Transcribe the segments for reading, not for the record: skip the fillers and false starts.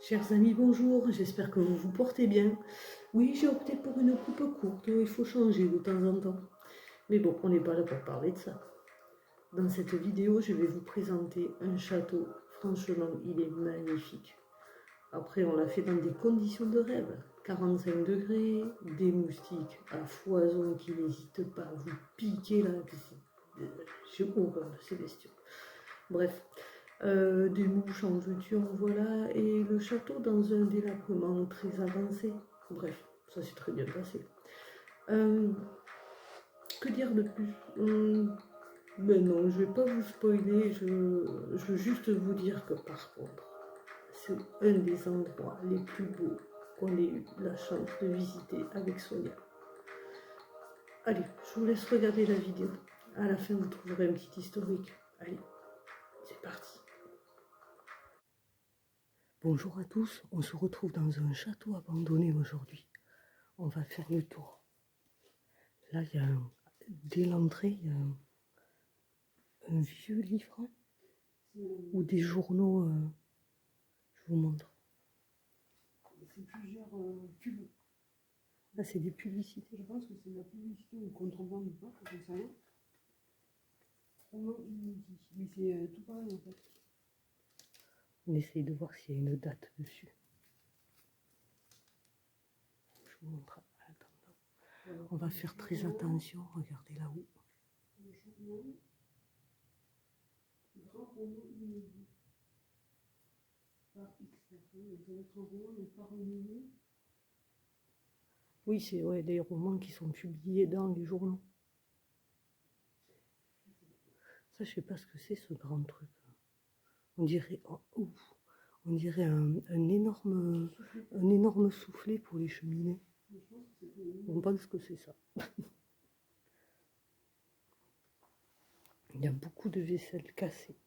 Chers amis, bonjour, j'espère que vous vous portez bien. Oui, j'ai opté pour une coupe courte, il faut changer de temps en temps. Mais bon, on n'est pas là pour parler de ça. Dans cette vidéo, je vais vous présenter un château. Franchement, il est magnifique. Après, on l'a fait dans des conditions de rêve. 45 degrés, des moustiques à foison qui n'hésitent pas à vous piquer là. J'ai horreur de ces bestiaux. Bref, des mouches en veux-tu, en voilà, et le château dans un délabrement très avancé. Bref, ça s'est très bien passé. Que dire de plus? Ben non, je vais pas vous spoiler, je veux juste vous dire que par contre, c'est un des endroits les plus beaux qu'on ait eu la chance de visiter avec Sonia. Allez, je vous laisse regarder la vidéo. À la fin, vous trouverez un petit historique. Allez, c'est parti. Bonjour à tous, on se retrouve dans un château abandonné aujourd'hui. On va faire le tour. Là, dès l'entrée, il y a un vieux livre ou des journaux. Je vous montre. C'est plusieurs pubs. Là, c'est des publicités. Je pense que c'est de la publicité ou contrebande ou pas, je ne sais rien. Promo inédit. Mais c'est tout pareil en fait. On essaye de voir s'il y a une date dessus. Je vous montre. Attends. Voilà. On va faire très attention. Regardez là-haut. Le journal. Grand roman inédit. Par X personnes. Ça va être un roman, mais par une. Oui, c'est des romans qui sont publiés dans les journaux. Ça, je sais pas ce que c'est, ce grand truc. On dirait, on dirait un énorme soufflet pour les cheminées. On pense que c'est ça. Il y a beaucoup de vaisselle cassée.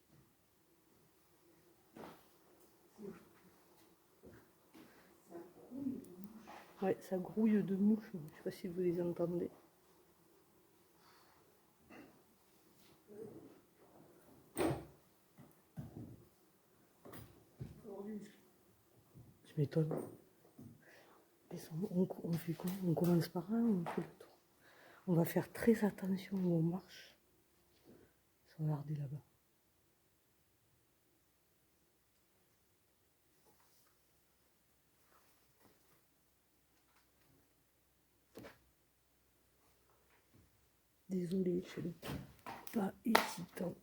Ouais, ça grouille de mouches. Je ne sais pas si vous les entendez. Je m'étonne. On fait quoi? On commence par là, on fait le tour. On va faire très attention où on marche. Regardez là-bas. Désolée, je n'ai pas hésitant.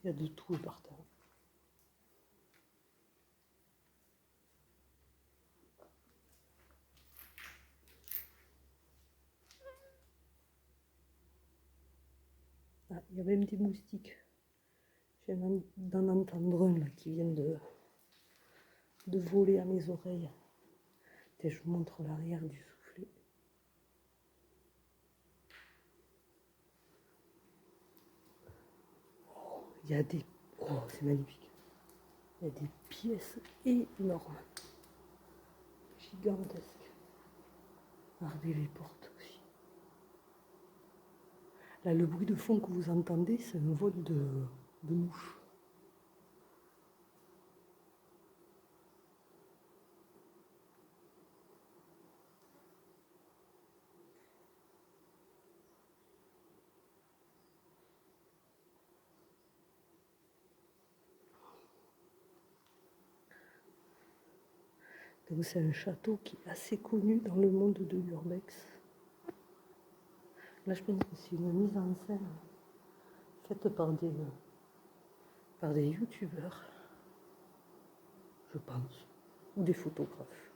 Il y a de tout par terre. Ah, il y a même des moustiques. Je viens d'en entendre un là, qui vient de voler à mes oreilles. Et je vous montre l'arrière du soufflet. Oh, il y a des... Oh, c'est magnifique. Il y a des pièces énormes. Gigantesques. Regardez les portes aussi. Là, le bruit de fond que vous entendez, c'est un vol de mouches. Donc c'est un château qui est assez connu dans le monde de l'urbex. Là, je pense que c'est une mise en scène faite par des youtubeurs, je pense, ou des photographes.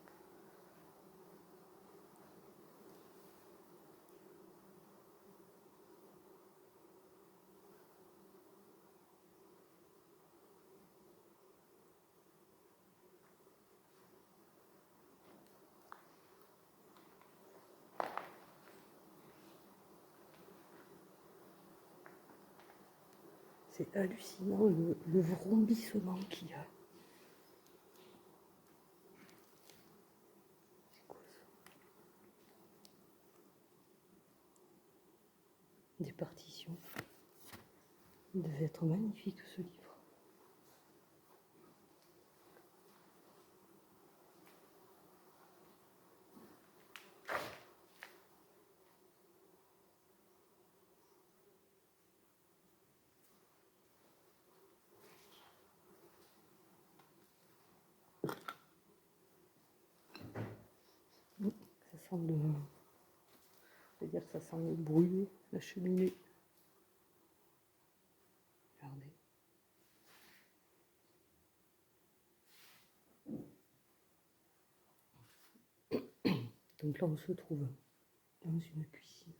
C'est hallucinant le vrombissement qu'il y a. C'est quoi ça? des partitions. Il devait être magnifique ce livre. Ça sent le... Je veux dire que ça sent le brûlé, la cheminée. Regardez. Donc là, on se trouve dans une cuisine.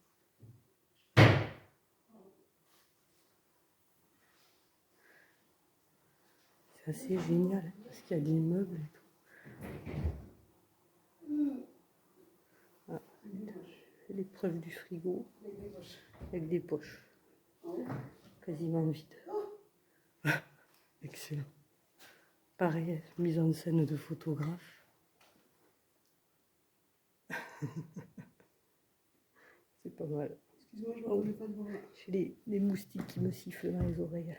C'est assez génial hein, parce qu'il y a des meubles et tout. Ah, j'ai l'épreuve du frigo avec des poches quasiment vides. Excellent. Pareil, mise en scène de photographe. C'est pas mal. Excuse-moi, je ne reconnais pas de voir là. J'ai les moustiques qui me sifflent dans les oreilles.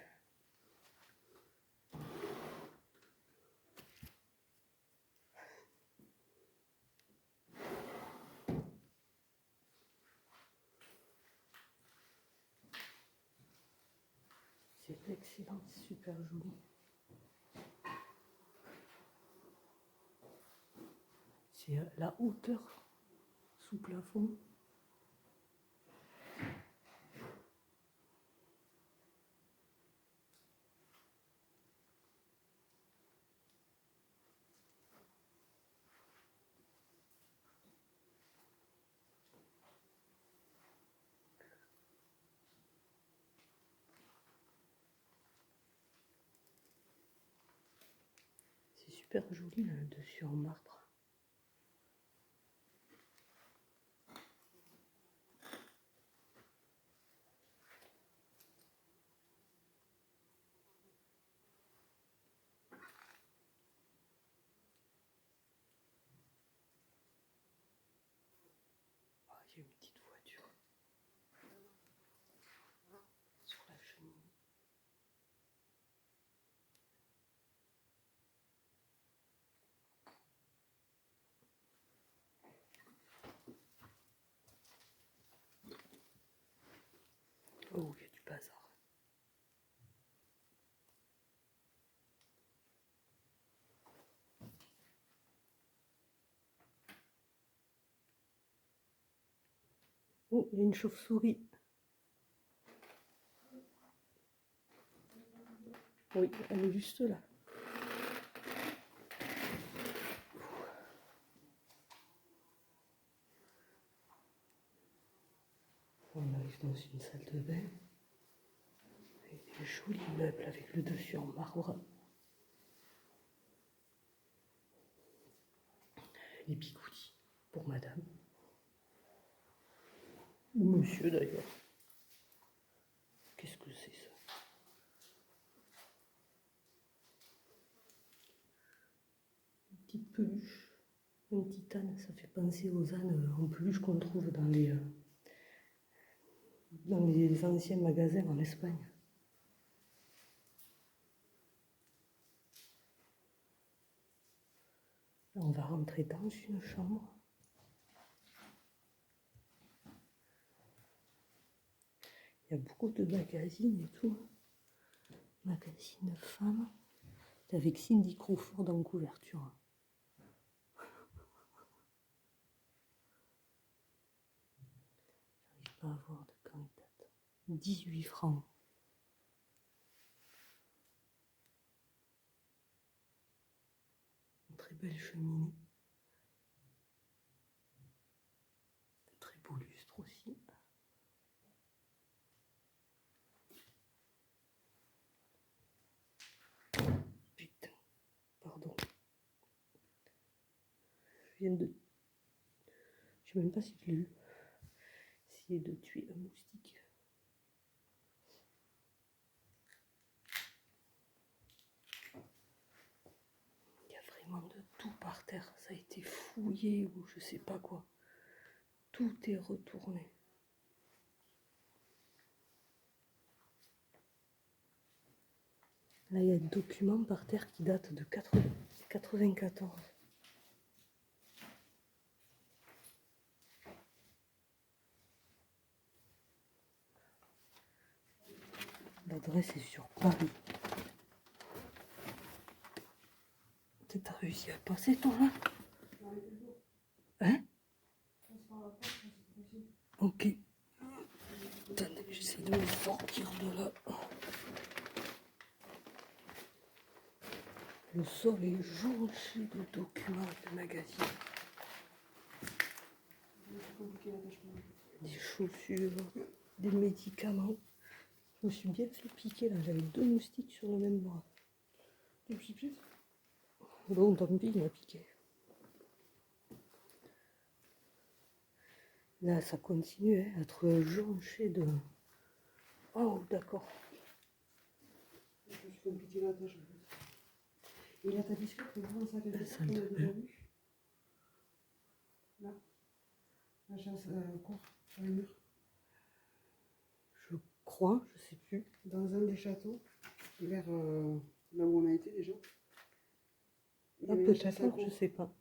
C'est excellent, c'est super joli. C'est la hauteur sous plafond. C'est super joli là, le dessus en marbre. Ah, il y a une petite voiture sur la cheminée. Oh, il y a du bazar. Oh, il y a une chauve-souris. Oui, elle est juste là. On arrive dans une salle de bain. Avec des jolis meubles avec le dessus en marbre. Les bigoudis pour madame. Ou monsieur d'ailleurs. Qu'est-ce que c'est ça? Une petite peluche. Un petit âne, ça fait penser aux ânes en peluche qu'on trouve dans les anciens magasins en Espagne. Là, on va rentrer dans une chambre. Il y a beaucoup de magazines et tout. Magazine femme. C'est avec Cindy Crawford en couverture. J'arrive pas à voir de quand il date. 18 francs. Une très belle cheminée. Un très beau lustre aussi. Putain, pardon. Je viens de... Je sais même pas si je l'ai eu. Essayer de tuer un moustique. Il y a vraiment de tout par terre. Ça a été fouillé ou je sais pas quoi. Tout est retourné. Là, il y a des documents par terre qui datent de 94. L'adresse est sur Paris. T'as réussi à passer, toi, là? Hein? Ok. Attendez, j'essaie de me sortir de là. Le sol est jonché de documents de magazines. Des chaussures, des médicaments. Je me suis bien fait piquer là, j'avais 2 moustiques sur le même bras. Des petits pieds. Bon, tant pis, il m'a piqué. Là, ça continue à être jonché de... Oh, d'accord. Je me suis compliqué la tâche en fait. Et la tapisserie, tu vois, ça quelque chose Ça qu'on a me déjà plaît. vu. Là. La chasse court sur le mur. Je crois, je sais plus. Dans un des châteaux, vers là où on a été déjà. Il y Ah, avait une chasse à peut-être, courre. je sais pas.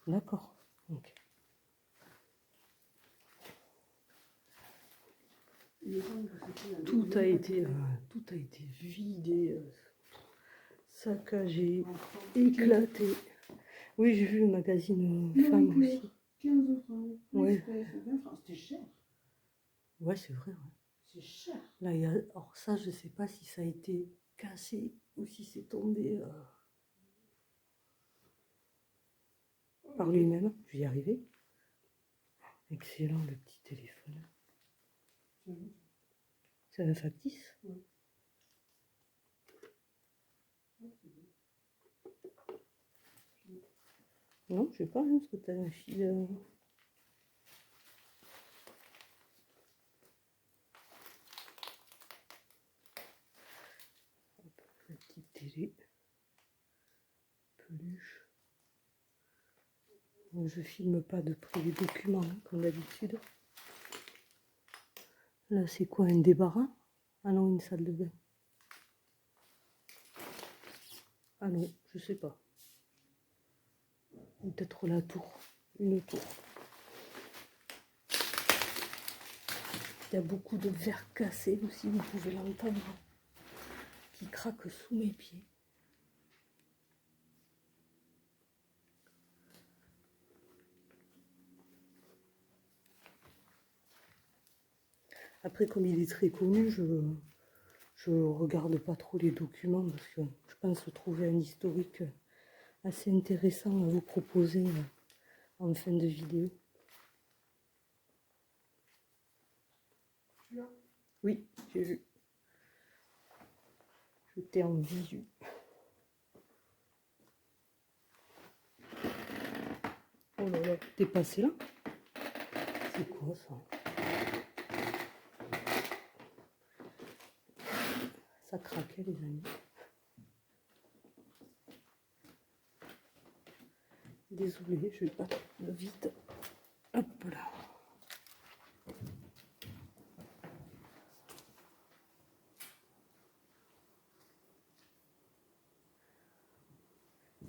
D'accord. Ok. Il me semble que c'était Tout a été vidé, saccagé, éclaté. Oui, j'ai vu le magazine Femme aussi. 15 francs. Ouais. Express, 20 francs. C'était cher. Ouais, c'est vrai. Ouais. C'est cher. Là, il y a... Alors ça, je sais pas si ça a été cassé ou si c'est tombé par lui-même. Je vais y arriver. Excellent, le petit téléphone. C'est un factice. Ouais. Non, je sais pas, hein, parce que t'as un fil... La petite télé. Peluche. Bon, je filme pas de près les documents, hein, comme d'habitude. Là, c'est quoi, un débarras? Ah non, une salle de bain. Ah non, je sais pas. Peut-être la tour. Une tour. Il y a beaucoup de verres cassés aussi, vous pouvez l'entendre, qui craque sous mes pieds. Après, comme il est très connu, je regarde pas trop les documents parce que je pense trouver un historique assez intéressant à vous proposer en fin de vidéo. Tu l'as? Oui, j'ai vu. J'étais en visu. Oh là là, t'es passé là? C'est quoi ça? Ça craquait les amis. Désolée, je vais pas trop vite. Hop là.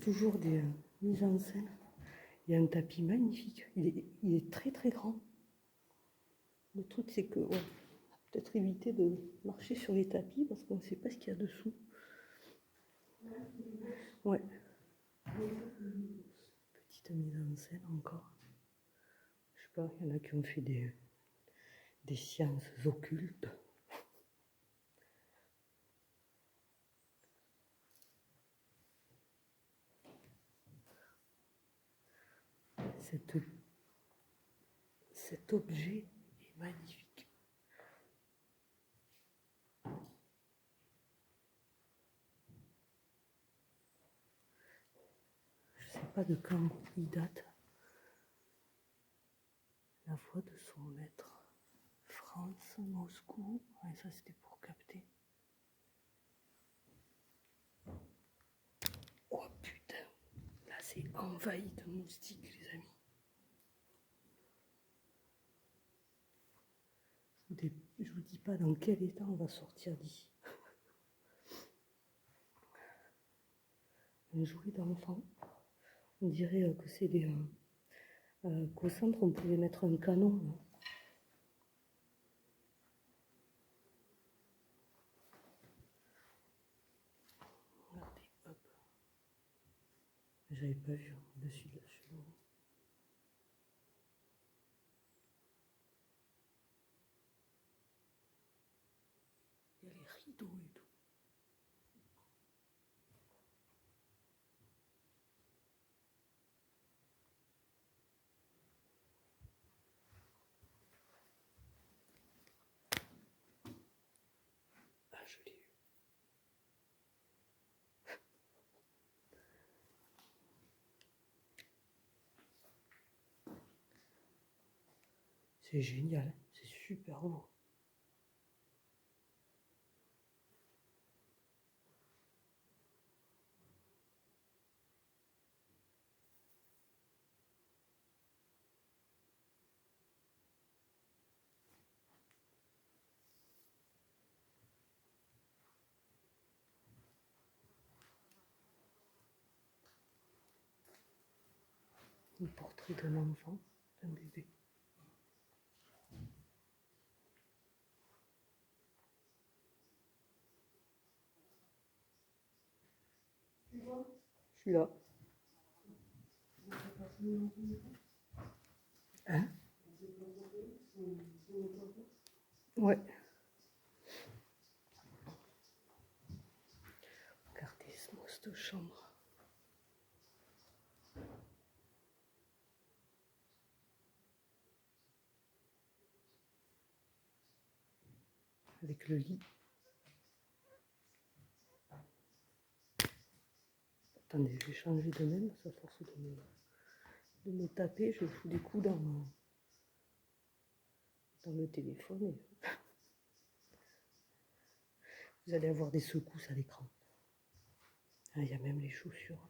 Toujours des mises en scène. Il y a un tapis magnifique. Il est très très grand. Le truc c'est que ouais, peut-être éviter de marcher sur les tapis parce qu'on ne sait pas ce qu'il y a dessous. Ouais. Petite mise en scène encore. Je sais pas, il y en a qui ont fait des sciences occultes. Cet objet est magnifique. Je ne sais pas de quand il date. La voix de son maître. France, Moscou. Ouais, ça c'était pour capter. Oh putain. Là c'est envahi de moustiques les amis. Je vous dis pas dans quel état on va sortir d'ici. Un jouet d'enfant. On dirait que c'est des... qu'au centre, on pouvait mettre un canon. Là. Regardez, hop. J'avais pas vu au-dessus de la cheminée. Il y a les rideaux et tout. Ah, je l'ai eu. C'est génial, c'est super beau. Le portrait d'un enfant, d'un bébé. Je suis là. Hein? Ouais. Regardez ce monstre de chambre. Avec le lit. Attendez, je vais changer de même, parce qu'à force de me taper, je fous des coups dans le téléphone. Et... Vous allez avoir des secousses à l'écran. Ah, il y a même les chaussures.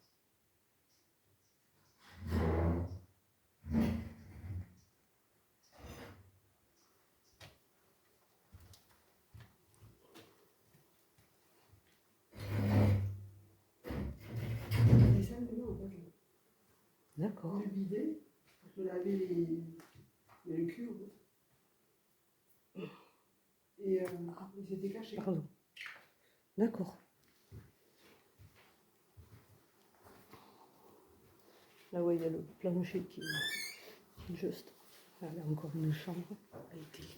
D'accord. Je vidais, je me lavais le cul. Et il s'était caché. Pardon. D'accord. Là, ouais, il y a le plancher qui est juste. Là, il y a encore une chambre. Elle était...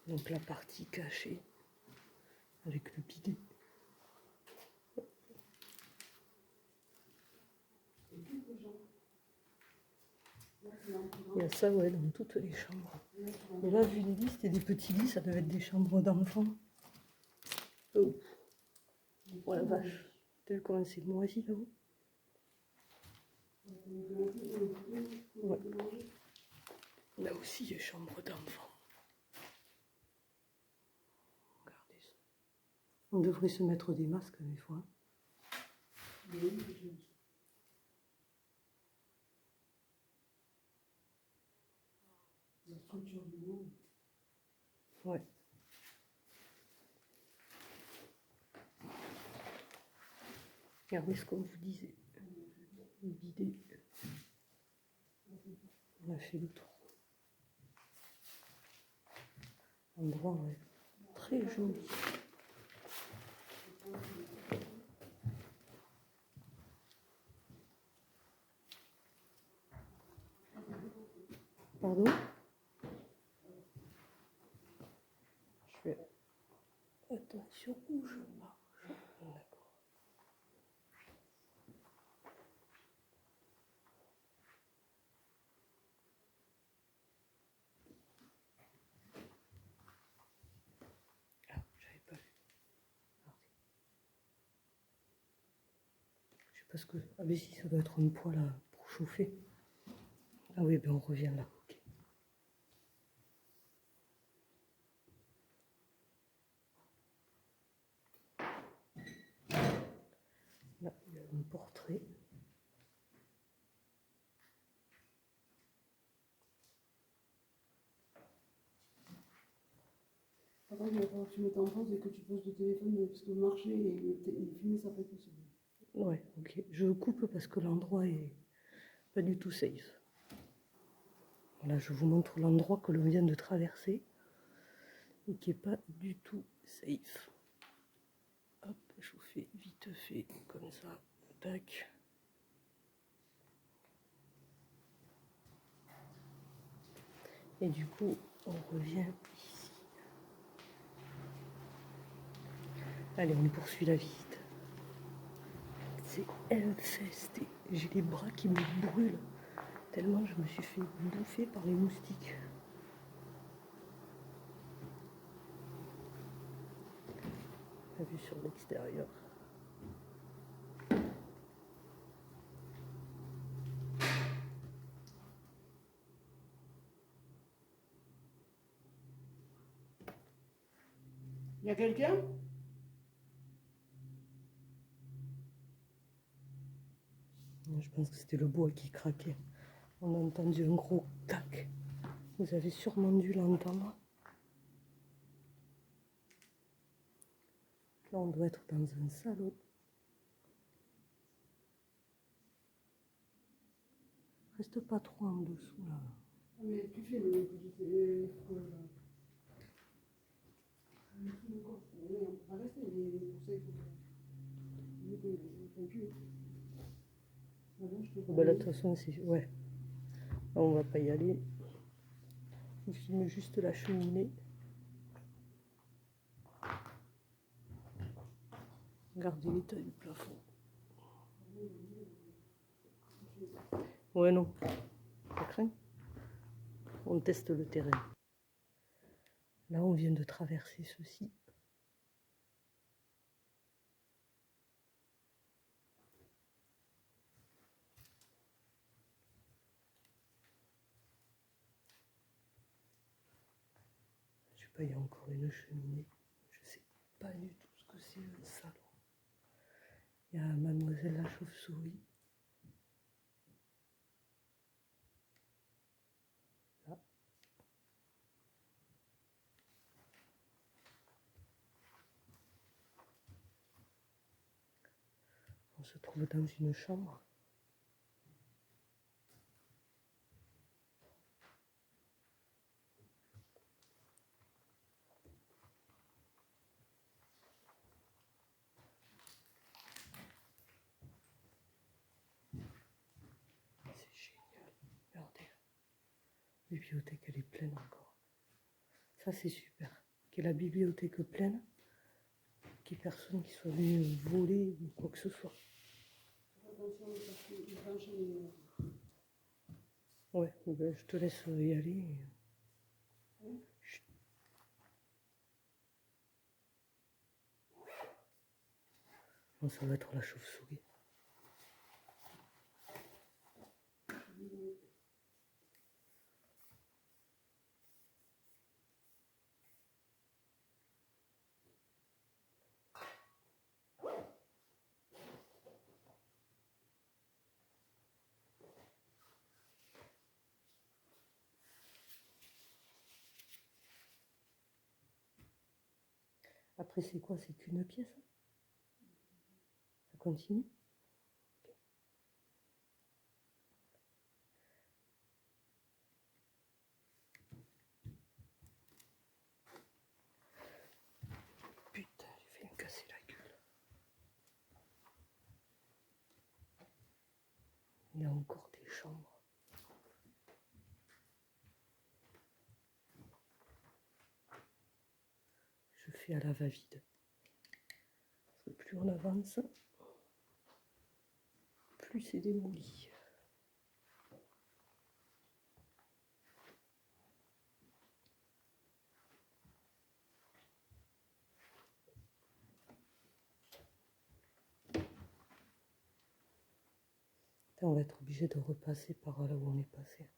Donc la partie cachée avec le bidet. Il y a ça, ouais, dans toutes les chambres. Mais là, vu les lits, c'était des petits lits, ça devait être des chambres d'enfants. Oh. Oh la vache. T'as vu comment c'est moisi là-haut? Ouais. Là aussi, il y a chambre d'enfants. Regardez ça. On devrait se mettre des masques des fois. Ouais. Regardez ce qu'on vous disait. Le bidet. On a fait le tour. Endroit, ouais. Très joli. Pardon? Je fais attention où je marche. D'accord. Ah, j'avais pas vu. Regardez. Je sais pas ce que. Ah, mais si, ça doit être un poêle pour chauffer. Ah oui, ben on revient là. Ok. un portrait. Par contre, il va falloir que tu mettes en pause et que tu poses le téléphone parce que marcher et filmer, ça peut être possible. Ouais, ok. Je coupe parce que l'endroit est pas du tout safe. Voilà, je vous montre l'endroit que l'on vient de traverser et qui est pas du tout safe. Hop, je vous fais vite fait comme ça. Tac. Et du coup, on revient ici. Allez, on poursuit la visite. C'est infesté. J'ai les bras qui me brûlent tellement je me suis fait bouffer par les moustiques. La vue sur l'extérieur. Il y a quelqu'un? Je pense que c'était le bois qui craquait. On a entendu un gros tac. Vous avez sûrement dû l'entendre. Là, on doit être dans un salon. Reste pas trop en dessous, là. Mais tu fais le on va rester, Bah, là, de toute façon, c'est... Ouais. Là, on va pas y aller. On filme juste la cheminée. Regardez l'état du plafond. Ouais, non. Ça craint. On teste le terrain. Là, on vient de traverser ceci. Je sais pas, il y a encore une cheminée. Je sais pas du tout ce que c'est un salon. Il y a Mademoiselle la chauve-souris. Là. On se trouve dans une chambre. C'est génial. Regardez. La bibliothèque, elle est pleine encore. Ça, c'est super. Qu'il y ait la bibliothèque pleine. Qu'il n'y ait personne qui soit venu voler ou quoi que ce soit. Ouais, ben, je te laisse y aller. Chut. Non, ça va être la chauve-souris. Après, c'est quoi? C'est qu'une pièce? Ça continue? Putain, j'ai fait me casser la gueule. Il y a encore des chambres. Je fais à la va-vide. Parce que plus on avance, plus c'est démoli. On va être obligé de repasser par là où on est passé.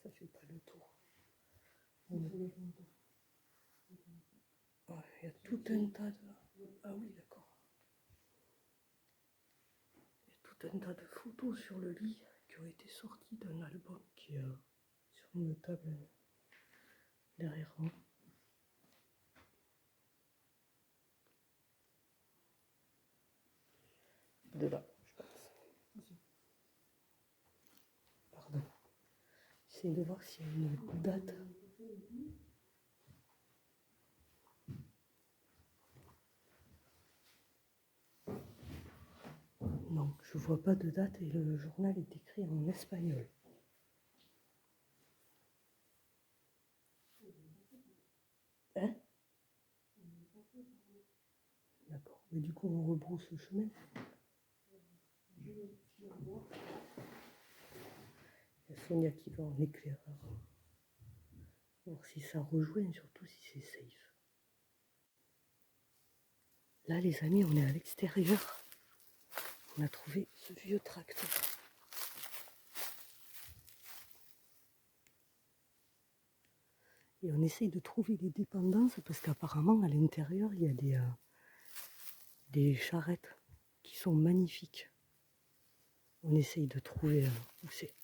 Ça fait pas le tour. Ouais, il y a tout un tas de... Ah oui, d'accord. tout un tas de photos sur le lit qui ont été sorties d'un album qui est sur une table derrière moi. De là, je pense. Pardon. J'essaie de voir s'il y a une date. Non, je vois pas de date et le journal est écrit en espagnol. Hein? D'accord. Mais du coup, on rebrousse le chemin. Il y a Sonia qui va en éclaireur. Voir si ça rejoint, surtout si c'est safe. Là, les amis, on est à l'extérieur. On a trouvé ce vieux tracteur. Et on essaye de trouver les dépendances parce qu'apparemment, à l'intérieur, il y a des charrettes qui sont magnifiques. On essaye de trouver où c'est.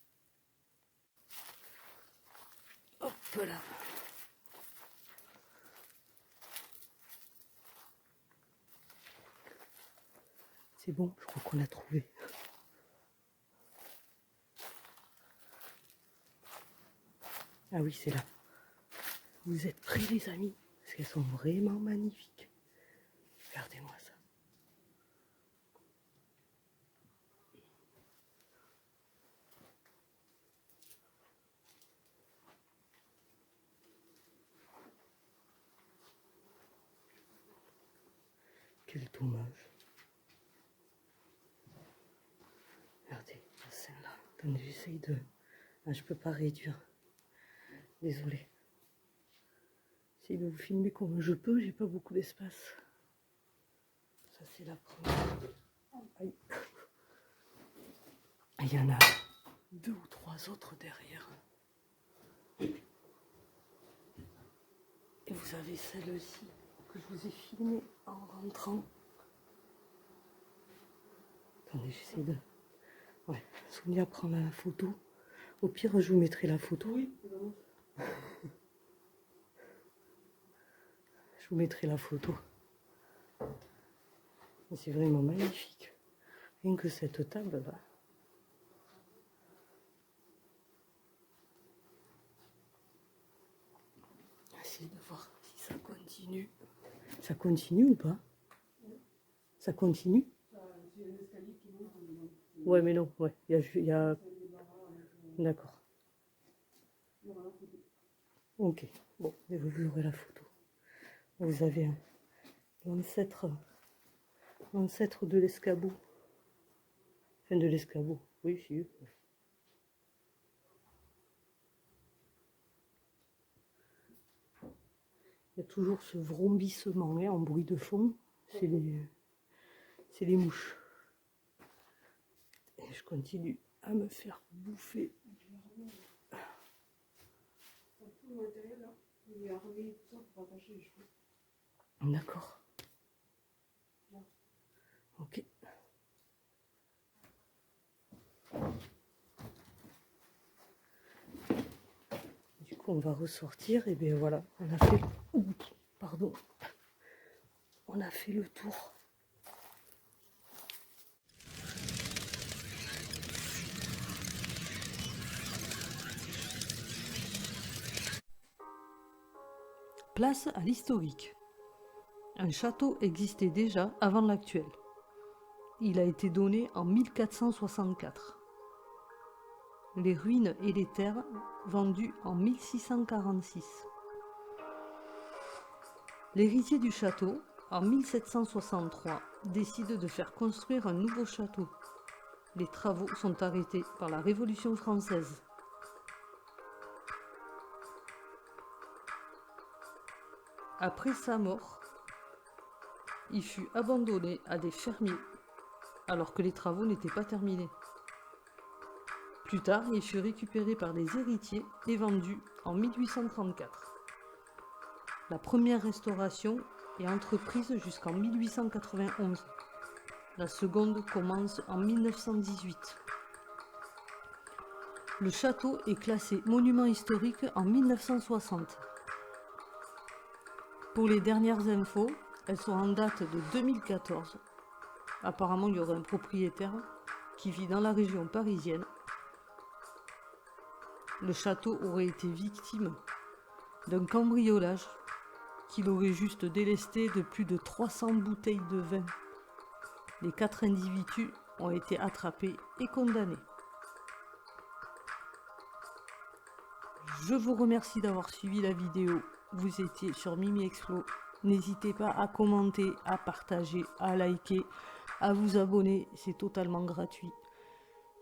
Hop là. C'est bon, je crois qu'on a trouvé. Ah oui, c'est là. Vous êtes prêts, les amis? Parce qu'elles sont vraiment magnifiques. Regardez-moi ça. Quel dommage. Regardez, celle-là. Attendez, j'essaye de... Ah, je peux pas réduire. Désolée. J'essaye de vous filmer comme je peux, j'ai pas beaucoup d'espace. Ça, c'est la première. Aïe. Il y en a 2 ou 3 autres derrière. Et vous avez celle-ci que je vous ai filmée en rentrant. Attendez, j'essaie de... Ouais, Sonia prend la photo. Au pire, je vous mettrai la photo. Oui. Je vous mettrai la photo. C'est vraiment magnifique. Rien que cette table-là. Essayez de voir si ça continue. Ça continue ou pas? Ça continue? Ouais, mais non, ouais. Il y a... D'accord. Ok. Bon, et vous aurez la photo. Vous avez l'ancêtre de l'escabeau. Enfin, de l'escabeau. Oui, si. Il y a toujours ce vrombissement en bruit de fond. C'est les mouches. Et je continue à me faire bouffer. D'accord. Ok. Du coup, on va ressortir et bien voilà, on a fait... Pardon. On a fait le tour. Place à l'historique. Un château existait déjà avant l'actuel. Il a été donné en 1464. Les ruines et les terres vendues en 1646. L'héritier du château, en 1763, décide de faire construire un nouveau château. Les travaux sont arrêtés par la Révolution française. Après sa mort, il fut abandonné à des fermiers, alors que les travaux n'étaient pas terminés. Plus tard, il fut récupéré par des héritiers et vendu en 1834. La première restauration est entreprise jusqu'en 1891. La seconde commence en 1918. Le château est classé monument historique en 1960. Pour les dernières infos, elles sont en date de 2014. Apparemment, il y aurait un propriétaire qui vit dans la région parisienne. Le château aurait été victime d'un cambriolage qu'il aurait juste délesté de plus de 300 bouteilles de vin. Les 4 individus ont été attrapés et condamnés. Je vous remercie d'avoir suivi la vidéo. Vous étiez sur Mimi Explo. N'hésitez pas à commenter, à partager, à liker, à vous abonner. C'est totalement gratuit.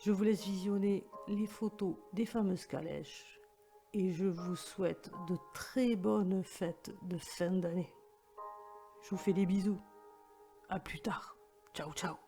Je vous laisse visionner les photos des fameuses calèches. Et je vous souhaite de très bonnes fêtes de fin d'année. Je vous fais des bisous. À plus tard. Ciao, ciao.